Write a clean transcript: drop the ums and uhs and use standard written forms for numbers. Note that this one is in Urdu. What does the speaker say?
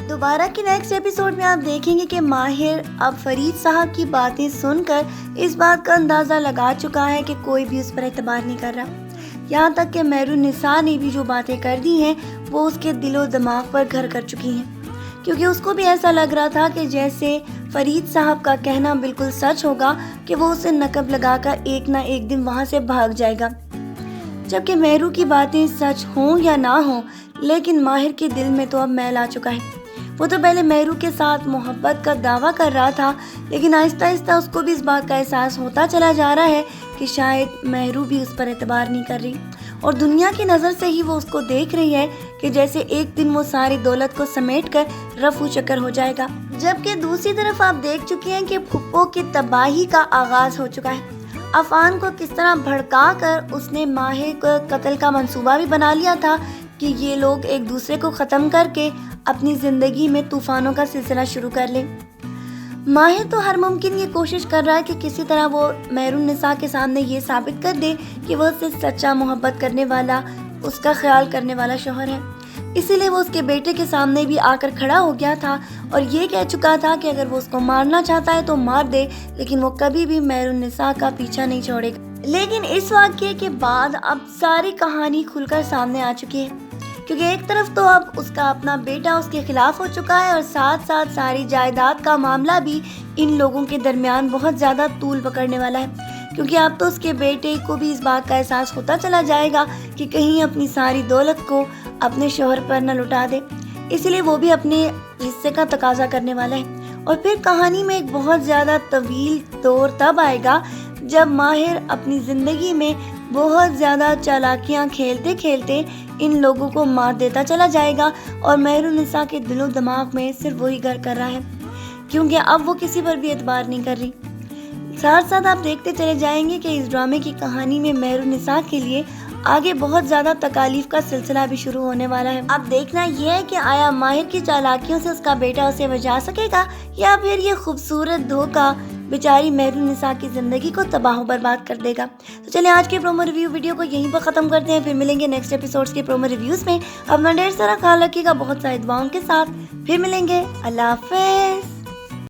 دوبارہ کے نیکسٹ ایپیسوڈ میں آپ دیکھیں گے کہ ماہر اب فرید صاحب کی باتیں سن کر اس بات کا اندازہ لگا چکا ہے کہ کوئی بھی اس پر اعتبار نہیں کر رہا، یہاں تک کہ مہرالنساء نے بھی جو باتیں کر دی ہیں وہ اس کے دل و دماغ پر گھر کر چکی ہیں، کیونکہ اس کو بھی ایسا لگ رہا تھا کہ جیسے فرید صاحب کا کہنا بالکل سچ ہوگا کہ وہ اسے نقب لگا کر ایک نہ ایک دن وہاں سے بھاگ جائے گا، جبکہ مہرو کی باتیں سچ ہوں یا نہ ہوں لیکن ماہر کے دل میں تو اب میل آ چکا ہے۔ وہ تو پہلے مہرو کے ساتھ محبت کا دعویٰ کر رہا تھا، لیکن آہستہ آہستہ اس کو بھی اس بات کا احساس ہوتا چلا جا رہا ہے کہ شاید مہرو بھی اس پر اعتبار نہیں کر رہی، اور دنیا کی نظر سے ہی وہ اس کو دیکھ رہی ہے کہ جیسے ایک دن وہ ساری دولت کو سمیٹ کر رفو چکر ہو جائے گا۔ جبکہ دوسری طرف آپ دیکھ چکی ہیں کہ پھپھو کی تباہی کا آغاز ہو چکا ہے۔ عفان کو کس طرح بھڑکا کر اس نے ماہر کو قتل کا منصوبہ بھی بنا لیا تھا کہ یہ لوگ ایک دوسرے کو ختم کر کے اپنی زندگی میں طوفانوں کا سلسلہ شروع کر لیں۔ ماہر تو ہر ممکن یہ کوشش کر رہا ہے کہ کسی طرح وہ مہرالنساء کے سامنے یہ ثابت کر دے کہ وہ اس سے سچا محبت کرنے والا، اس کا خیال کرنے والا شوہر ہے، اسی لیے وہ اس کے بیٹے کے سامنے بھی آ کر کھڑا ہو گیا تھا اور یہ کہہ چکا تھا کہ اگر وہ اس کو مارنا چاہتا ہے تو مار دے، لیکن وہ کبھی بھی مہرالنساء کا پیچھا نہیں چھوڑے گا۔ لیکن اس واقعے کے بعد اب ساری کہانی کھل کر سامنے آ چکی ہے، کیونکہ ایک طرف تو اب اس کا اپنا بیٹا اس کے خلاف ہو چکا ہے اور ساتھ ساتھ ساری جائیداد کا معاملہ بھی ان لوگوں کے درمیان بہت زیادہ طول پکڑنے والا ہے، کیونکہ اب تو اس کے بیٹے کو بھی اس بات کا احساس ہوتا چلا جائے گا کہ کہیں اپنی ساری دولت کو اپنے شوہر پر نہ لٹا دے، اس لیے وہ بھی اپنے حصے کا تقاضا کرنے والا ہے۔ اور پھر کہانی میں ایک بہت زیادہ طویل دور تب آئے گا جب ماہر اپنی زندگی میں بہت زیادہ چالاکیاں کھیلتے کھیلتے ان لوگوں کو مار دیتا چلا جائے گا، اور مہرالنساء کے دل و دماغ میں صرف وہی گھر کر رہا ہے، کیونکہ اب وہ کسی پر بھی اعتبار نہیں کر رہی۔ ساتھ ساتھ آپ دیکھتے چلے جائیں گے کہ اس ڈرامے کی کہانی میں مہرالنساء کے لیے آگے بہت زیادہ تکالیف کا سلسلہ بھی شروع ہونے والا ہے۔ اب دیکھنا یہ ہے کہ آیا ماہر کی چالاکیوں سے اس کا بیٹا اسے بچا سکے گا، یا پھر یہ خوبصورت دھوکہ بیچاری مہرالنساء کی زندگی کو تباہ و برباد کر دے گا۔ تو چلیں آج کے پرومو ریویو ویڈیو کو یہیں پر ختم کرتے ہیں، پھر ملیں گے نیکسٹ ایپیسوڈز کے پرومو ریویوز میں۔ اپنا ڈھیر سارا خیال رکھیے گا بہت ساری دعاؤں کے ساتھ، پھر ملیں گے، اللہ حافظ۔